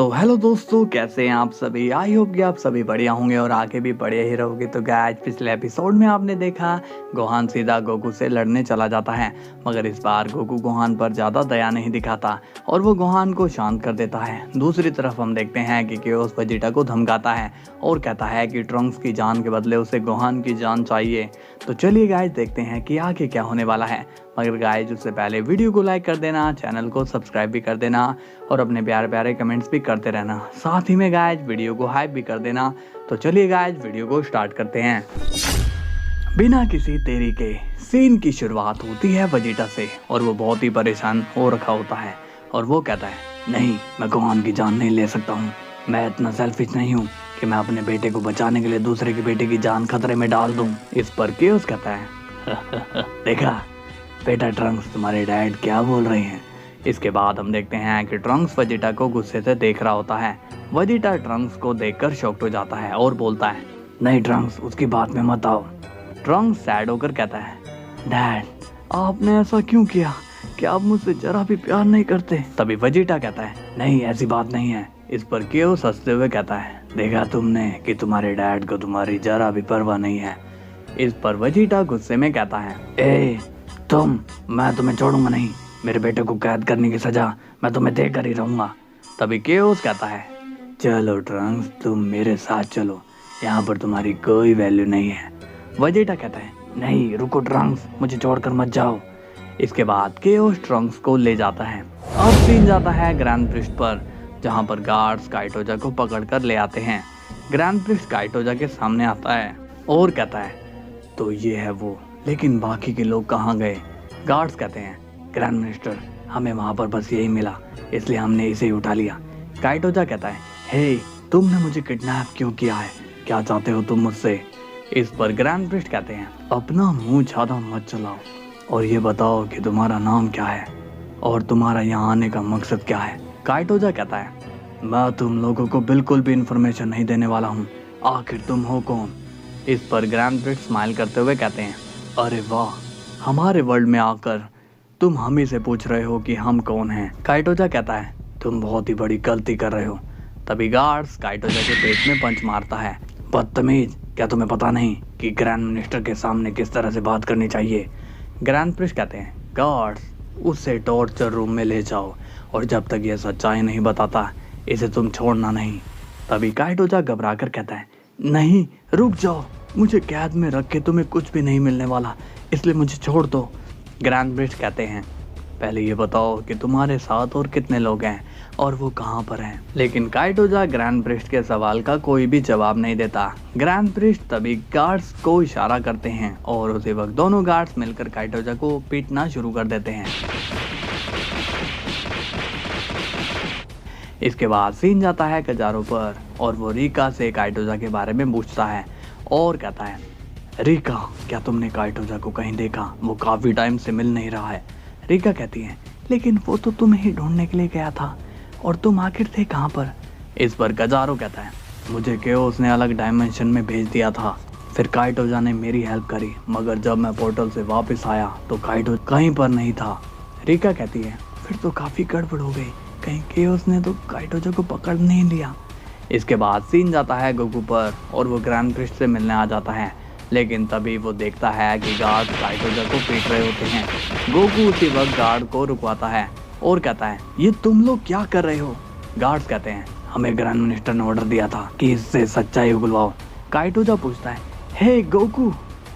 Hello दोस्तों, कैसे हैं आप सभी। आई होप कि आप सभी बढ़िया होंगे और आगे भी बढ़िया ही रहोगे। तो गाइस, पिछले एपिसोड में आपने देखा गोहान सीधा गोकू से लड़ने चला जाता है, मगर इस बार गोकू गोहान पर ज़्यादा दया नहीं दिखाता और वो गोहान को शांत कर देता है। दूसरी तरफ हम देखते हैं कि केओस वेजिटा को धमकाता है और कहता है कि ट्रंक्स की जान के बदले उसे गोहान की जान चाहिए। तो चलिए गाइस, देखते हैं कि आगे क्या होने वाला है। मगर गाइस, उससे पहले वीडियो को लाइक कर देना, चैनल को सब्सक्राइब भी कर देना और अपने प्यारे प्यारे कमेंट्स भी करते रहना। साथ ही में गाइस, वीडियो को हाइप भी कर देना। तो चलिए गाइस, वीडियो को स्टार्ट करते हैं। बिना किसी देरी के सीन की शुरुआत होती है वेजिटा से और वो बहुत ही परेशान हो रखा होता है और वो कहता है, नहीं, मैं गोहान की जान नहीं ले सकता हूँ। मैं इतना सेल्फिश नहीं हूँ कि मैं अपने बेटे को बचाने के लिए दूसरे के बेटे की जान खतरे में डाल दूँ। इस पर केओस कहता है, देखा बेटा ट्रंक्स, तुम्हारे डैड क्या बोल रहे हैं। इसके बाद हम देखते हैं कि ट्रंक्स वेजिटा को गुस्से से देख रहा होता है। वेजिटा ट्रंक्स को देखकर शॉक्ड हो जाता है और बोलता है, नहीं ट्रंक्स, उसकी बात में मत आओ। ट्रंक्स सैड होकर कहता है, डैड आपने ऐसा क्यों किया? क्या आप मुझसे जरा भी प्यार नहीं करते? तभी वेजिटा कहता है, नहीं ऐसी बात नहीं है। इस पर केओस हंसते हुए कहता है, देखा तुमने कि तुम्हारे डैड को तुम्हारी जरा भी परवाह नहीं है। इस पर वेजिटा गुस्से में कहता है, मैं तुम्हें छोड़ूंगा नहीं। मेरे बेटे को कैद करने की सजा मैं तुम्हें देकर ही रहूंगा। तभी केओस कहता है, चलो ट्रंक्स, तुम मेरे साथ चलो, यहाँ पर तुम्हारी कोई वैल्यू नहीं है। वेजिटा कहता है, नहीं रुको ट्रंक्स, मुझे छोड़कर मत जाओ। इसके बाद केओस ट्रंक्स को ले जाता है। अब सीन जाता है ग्रैंड प्रिस्ट पर, जहाँ पर गार्ड्स काइटोजा को पकड़ कर ले आते हैं। ग्रैंड प्रिस्ट काइटोजा के सामने आता है और कहता है, तो ये है वो, लेकिन बाकी के लोग कहाँ गए? गार्ड्स कहते हैं, ग्रैंड मिनिस्टर, हमें वहाँ पर बस यही मिला, इसलिए हमने इसे ही उठा लिया। काइटोजा कहता है, हे, तुमने मुझे किडनैप क्यों किया है? क्या चाहते हो तुम मुझसे? इस पर ग्रैंड प्रिस्ट कहते हैं, अपना मुंह ज्यादा मत चलाओ और ये बताओ कि तुम्हारा नाम क्या है और तुम्हारा यहाँ आने का मकसद क्या है। काइटोजा कहता है, मैं तुम लोगों को बिल्कुल भी इंफॉर्मेशन नहीं देने वाला हूँ, आखिर तुम हो कौन? इस पर ग्रैंड प्रिस्ट स्माइल करते हुए कहते हैं, अरे वाह, हमारे वर्ल्ड में आकर तुम हम ही से पूछ रहे हो कि हम कौन हैं। काइटोजा कहता है, तुम बहुत ही बड़ी गलती कर रहे हो। तभी गार्ड्स काइटोजा के पेट में पंच मारता है। बदतमीज, क्या तुम्हें पता नहीं कि ग्रैंड मिनिस्टर के सामने किस तरह से बात करनी चाहिए? ग्रैंड प्रिस्ट कहते हैं, गार्ड्स, उससे टॉर्चर रूम में ले जाओ और जब तक यह सच्चाई नहीं बताता इसे तुम छोड़ना नहीं। तभी काइटोजा घबरा कर कहता है, नहीं रुक जाओ, मुझे कैद में रख के तुम्हें कुछ भी नहीं मिलने वाला, इसलिए मुझे छोड़ दो। ग्रैंड प्रिस्ट कहते हैं, पहले ये बताओ कि तुम्हारे साथ और कितने लोग हैं और वो कहाँ पर हैं? लेकिन काइटोजा ग्रैंड प्रिस्ट के सवाल का कोई भी जवाब नहीं देता। ग्रैंड प्रिस्ट तभी गार्ड्स को इशारा करते हैं और उसी वक्त दोनों गार्ड्स मिलकर काइटोजा को पीटना शुरू कर देते हैं। इसके बाद सीन जाता है कजारों पर और वो रीका से काइटोजा के बारे में पूछता है और कहता है, रीका, क्या तुमने काइटोजा को कहीं देखा? वो काफ़ी टाइम से मिल नहीं रहा है। रीका कहती है, लेकिन वो तो तुम्हें ही ढूंढने के लिए गया था और तुम आखिर थे कहाँ पर? इस पर कजारो कहता है, मुझे केओस ने अलग डायमेंशन में भेज दिया था, फिर काइटोजा ने मेरी हेल्प करी, मगर जब मैं पोर्टल से वापस आया तो काइटोजा कहीं पर नहीं था। रीका कहती है, फिर तो काफ़ी गड़बड़ हो गई, कहीं केओस ने तो काइटोजा को पकड़ नहीं लिया। इसके बाद सीन जाता है गोकू पर और वो ग्रैंड प्रिस्ट से मिलने आ जाता है, लेकिन तभी वो देखता है कि गार्ड काइटोजा को पीट रहे होते हैं। गोकू उसी वक्त गार्ड को रुकवाता है और कहता है, ये तुम लोग क्या कर रहे हो? गार्ड्स कहते हैं, हमें ग्रैंड मिनिस्टर ने ऑर्डर दिया था कि इससे सच्चाई उगलवाओ। काइटोजा पूछता है, हे गोकू,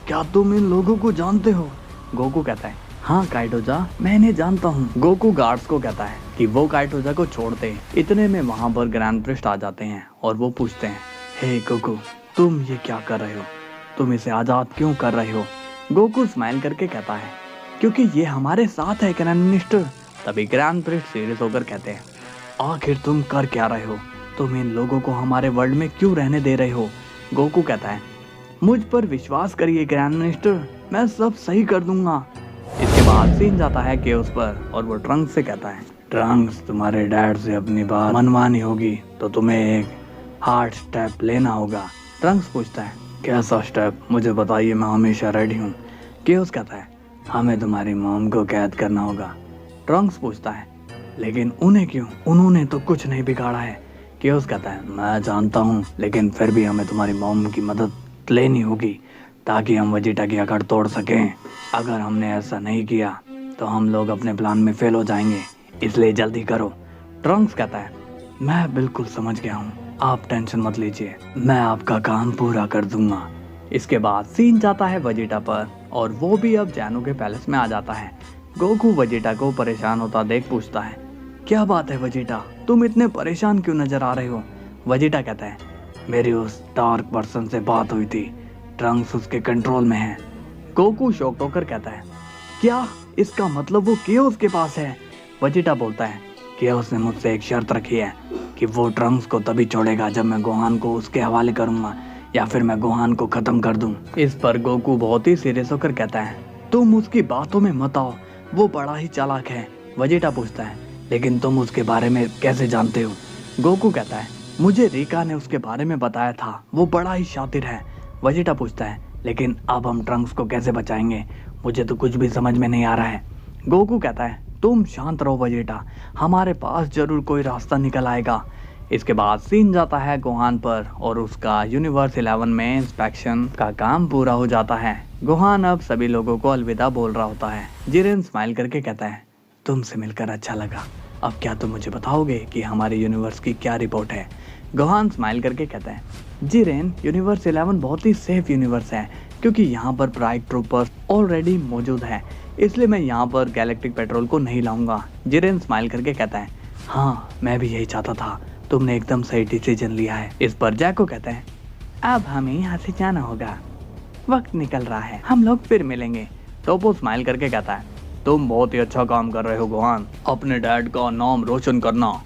क्या तुम इन लोगों को जानते हो? गोकू कहता है, हाँ काइटोजा, मैं इन्हें जानता हूँ। गोकू गार्ड्स को कहता है कि वो काइटोजा को छोड़ते। इतने में वहाँ पर ग्रैंड प्रिस्ट आ जाते हैं और वो पूछते हैं, हे गोकू, तुम ये क्या कर रहे हो? तुम इसे आज़ाद क्यों कर रहे हो? गोकू स्माइल करके कहता है, क्योंकि ये हमारे साथ है ग्रैंड मिनिस्टर। तभी ग्रैंड प्रिस्ट सीरियस होकर कहते हैं, आखिर तुम कर क्या रहे हो? तुम इन लोगों को हमारे वर्ल्ड में क्यों रहने दे रहे हो? गोकू कहता है, मुझ पर विश्वास करिए ग्रैंड मिनिस्टर, मैं सब सही कर दूंगा। इसके बाद सीन जाता है केओस पर और वो ट्रंक्स से कहता है, ट्रंक्स, तुम्हारे डैड से अपनी बात मनवानी होगी तो तुम्हें एक हार्ड स्टेप लेना होगा। ट्रंक्स पूछता है, कैसा स्टेप? मुझे बताइए, मैं हमेशा रेडी हूँ। केओस कहता है, हमें तुम्हारी मॉम को कैद करना होगा। ट्रंक्स पूछता है, लेकिन उन्हें क्यों? उन्होंने तो कुछ नहीं बिगाड़ा है। केओस कहता है मैं जानता हूँ, लेकिन फिर भी हमें तुम्हारी मॉम की मदद लेनी होगी ताकि हम वेजिटा की अकड़ तोड़ सकें। अगर हमने ऐसा नहीं किया तो हम लोग अपने प्लान में फेल हो जाएंगे, इसलिए जल्दी करो। ट्रंक्स कहता है मैं बिल्कुल समझ गया हूँ, आप टेंशन मत लीजिए, मैं आपका काम पूरा कर दूंगा। इसके बाद सीन जाता है वेजिटा पर और वो भी अब जैनो के पैलेस में आ जाता है। गोकू वेजिटा को परेशान होता देख पूछता है क्या बात है वेजिटा, तुम इतने परेशान क्यों नजर आ रहे हो? वेजिटा कहता है मेरी उस डार्क पर्सन से बात हुई थी, ट्रंक्स उसके कंट्रोल में है। गोकू शॉक्ड होकर कहता है क्या, इसका मतलब वो केओस के पास है? वेजिटा बोलता है केओस ने मुझसे एक शर्त रखी है कि वो ट्रंक्स को तभी छोड़ेगा जब मैं गोहान को उसके हवाले करूंगा या फिर मैं गोहान को खत्म कर दूं। इस पर गोकू बहुत ही सीरियस होकर कहता है तुम उसकी बातों में मत आओ, वो बड़ा ही चालाक है। वेजिटा पूछता है लेकिन तुम उसके बारे में कैसे जानते हो? गोकू कहता है मुझे रीका ने उसके बारे में बताया था, वो बड़ा ही शातिर है। वेजिटा पूछता है लेकिन अब हम ट्रंक्स को कैसे बचाएंगे? मुझे तो कुछ भी समझ में नहीं आ रहा है। गोकू कहता है तुम शांत रहो वेजिटा, हमारे पास जरूर कोई रास्ता निकल आएगा। इसके बाद सीन जाता है गोहान पर और उसका यूनिवर्स 11 में इंस्पेक्शन का काम पूरा हो जाता है। गोहान अब सभी लोगों को अलविदा बोल रहा होता है। जिरेन स्माइल करके कहता है तुमसे मिलकर अच्छा लगा, अब क्या तुम मुझे बताओगे कि हमारे यूनिवर्स की क्या रिपोर्ट है? गोहान स्माइल करके कहता है जिरेन, यूनिवर्स 11 बहुत ही सेफ यूनिवर्स है क्योंकि यहाँ पर प्राइड ट्रूपर्स ऑलरेडी मौजूद है, इसलिए मैं यहाँ पर गैलेक्टिक पेट्रोल को नहीं लाऊंगा। जिरेन स्माइल करके कहता है हाँ मैं भी यही चाहता था, तुमने एकदम सही डिसीजन लिया है। इस पर जैको कहता है अब हमें यहाँ से जाना होगा, वक्त निकल रहा है, हम लोग फिर मिलेंगे। टोपो स्माइल करके कहता है तुम बहुत ही अच्छा काम कर रहे हो गोहान, अपने डैड का नाम रोशन करना।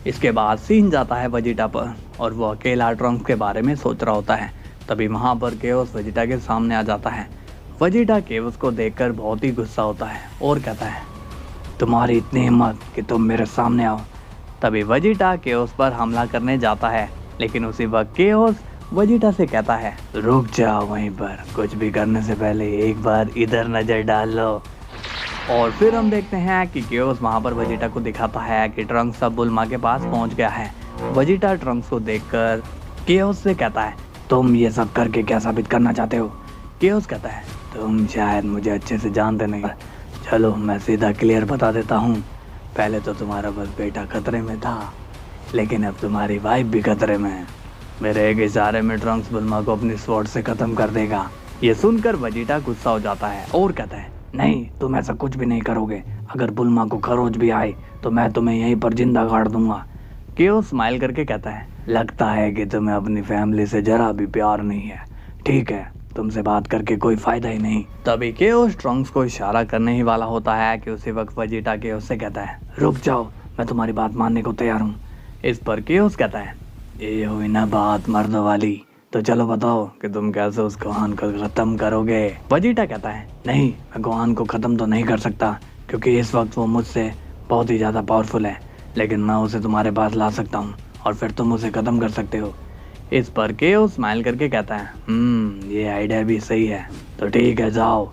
इसके बाद सीन जाता है वेजिटा पर और वो अकेला ट्रंक्स के बारे में सोच रहा होता है। तभी वहाँ पर केओस वेजिटा के सामने आ जाता है। वेजिटा केओस को देखकर बहुत ही गुस्सा होता है और कहता है तुम्हारी इतनी हिम्मत कि तुम मेरे सामने आओ। तभी वेजिटा केओस पर हमला करने जाता है, लेकिन उसी वक्त केओस वेजिटा से कहता है रुक जाओ वहीं पर, कुछ भी करने से पहले एक बार इधर नजर डाल लो। और फिर हम देखते हैं कि केओस वहां पर वेजिटा को दिखाता है कि ट्रंक्स अब बुल्मा के पास पहुंच गया है। वेजिटा ट्रंक्स को देखकर केओस से कहता है तुम ये सब करके क्या साबित करना चाहते हो? केओस कहता है तुम शायद मुझे अच्छे से जानते नहीं, चलो मैं सीधा क्लियर बता देता हूँ। पहले तो तुम्हारा बस बेटा खतरे में था, लेकिन अब तुम्हारी वाइफ भी खतरे में है। मेरे एक इशारे में ट्रंक्स बुल्मा को अपनी स्वॉर्ड से खत्म कर देगा। ये सुनकर वेजिटा गुस्सा हो जाता है और कहता है नहीं, तुम ऐसा कुछ भी नहीं करोगे, अगर बुल्मा को खरोच भी आए तो मैं तुम्हें यहीं पर जिंदा गाड़ दूंगा। केओस स्माइल करके कहता है लगता है कि तुम्हें अपनी फैमिली से जरा भी प्यार नहीं है, ठीक है, तुमसे बात करके कोई फायदा ही नहीं। तभी केओस ट्रंक्स को इशारा करने ही वाला होता है कि उसी वक्त वेजिटा केओस से कहता है रुक जाओ, मैं तुम्हारी बात मानने को तैयार हूँ। इस पर केओस कहता है ये हुई ना बात मर्दों वाली, तो चलो बताओ कि तुम कैसे उस गोहान को खत्म करोगे। वेजिटा कहता है नहीं, मैं गोहान को खत्म तो नहीं कर सकता क्योंकि इस वक्त वो मुझसे बहुत ही ज़्यादा पावरफुल है, लेकिन मैं उसे तुम्हारे पास ला सकता हूँ और फिर तुम उसे ख़त्म कर सकते हो। इस पर केओस स्माइल करके कहता है ये आइडिया भी सही है, तो ठीक है जाओ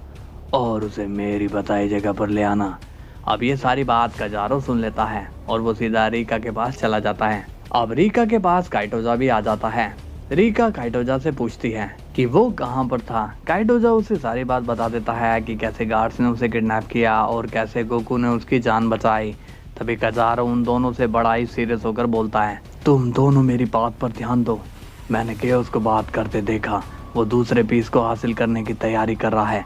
और उसे मेरी बताई जगह पर ले आना। अब ये सारी बात कजारो सुन लेता है और वो सीधा रीका के पास चला जाता है। अब रीका के पास काइटोजा भी आ जाता है। रीका काइटोजा से पूछती है कि वो कहाँ पर था। काइटोजा उसे सारी बात बता देता है कि कैसे गार्ड्स ने उसे किडनैप किया और कैसे गोकू ने उसकी जान बचाई। तभी कजारो उन दोनों से बड़ा ही सीरियस होकर बोलता है तुम दोनों मेरी बात पर ध्यान दो, मैंने केओस को बात करते देखा, वो दूसरे पीस को हासिल करने की तैयारी कर रहा है।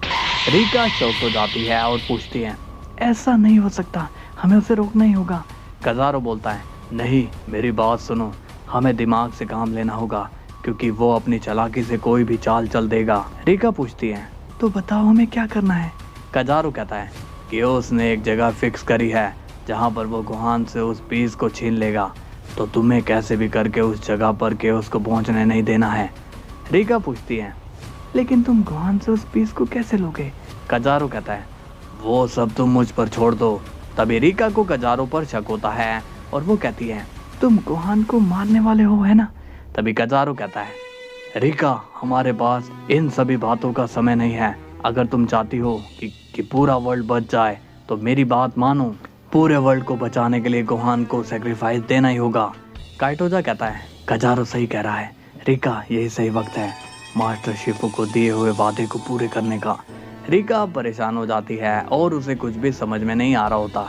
रीका शौक हो जाती है और पूछती है ऐसा नहीं हो सकता, हमें उसे रोकना ही होगा। कजारो बोलता है नहीं, मेरी बात सुनो, हमें दिमाग से काम लेना होगा क्योंकि वो अपनी चालाकी से कोई भी चाल चल देगा। रीका पूछती है तो बताओ हमें क्या करना है। कजारो कहता है केओस ने एक जगह फिक्स करी है जहाँ पर वो गोहान से उस पीस को छीन लेगा, तो तुम्हें कैसे भी करके उस जगह पर केओस को पहुंचने नहीं देना है। रीका पूछती है लेकिन तुम गोहान से उस पीस को कैसे लोगे। कजारो कहता है वो सब तुम मुझ पर छोड़ दो। तभी रीका को कजारो पर शक होता है और वो कहती है तुम गोहान को मारने वाले हो, है ना। तभी कजारो कहता है रीका, हमारे पास इन सभी बातों का समय नहीं है, अगर तुम चाहती हो कि पूरा वर्ल्ड बच जाए तो मेरी बात मानो, पूरे वर्ल्ड को बचाने के लिए गोहान को सेक्रीफाइस देना ही होगा। काइटोजा कहता है, कजारो सही कह रहा है, रिका यही सही वक्त है मास्टर शिफू को दिए हुए वादे को पूरे करने का। रिका परेशान हो जाती है और उसे कुछ भी समझ में नहीं आ रहा होता।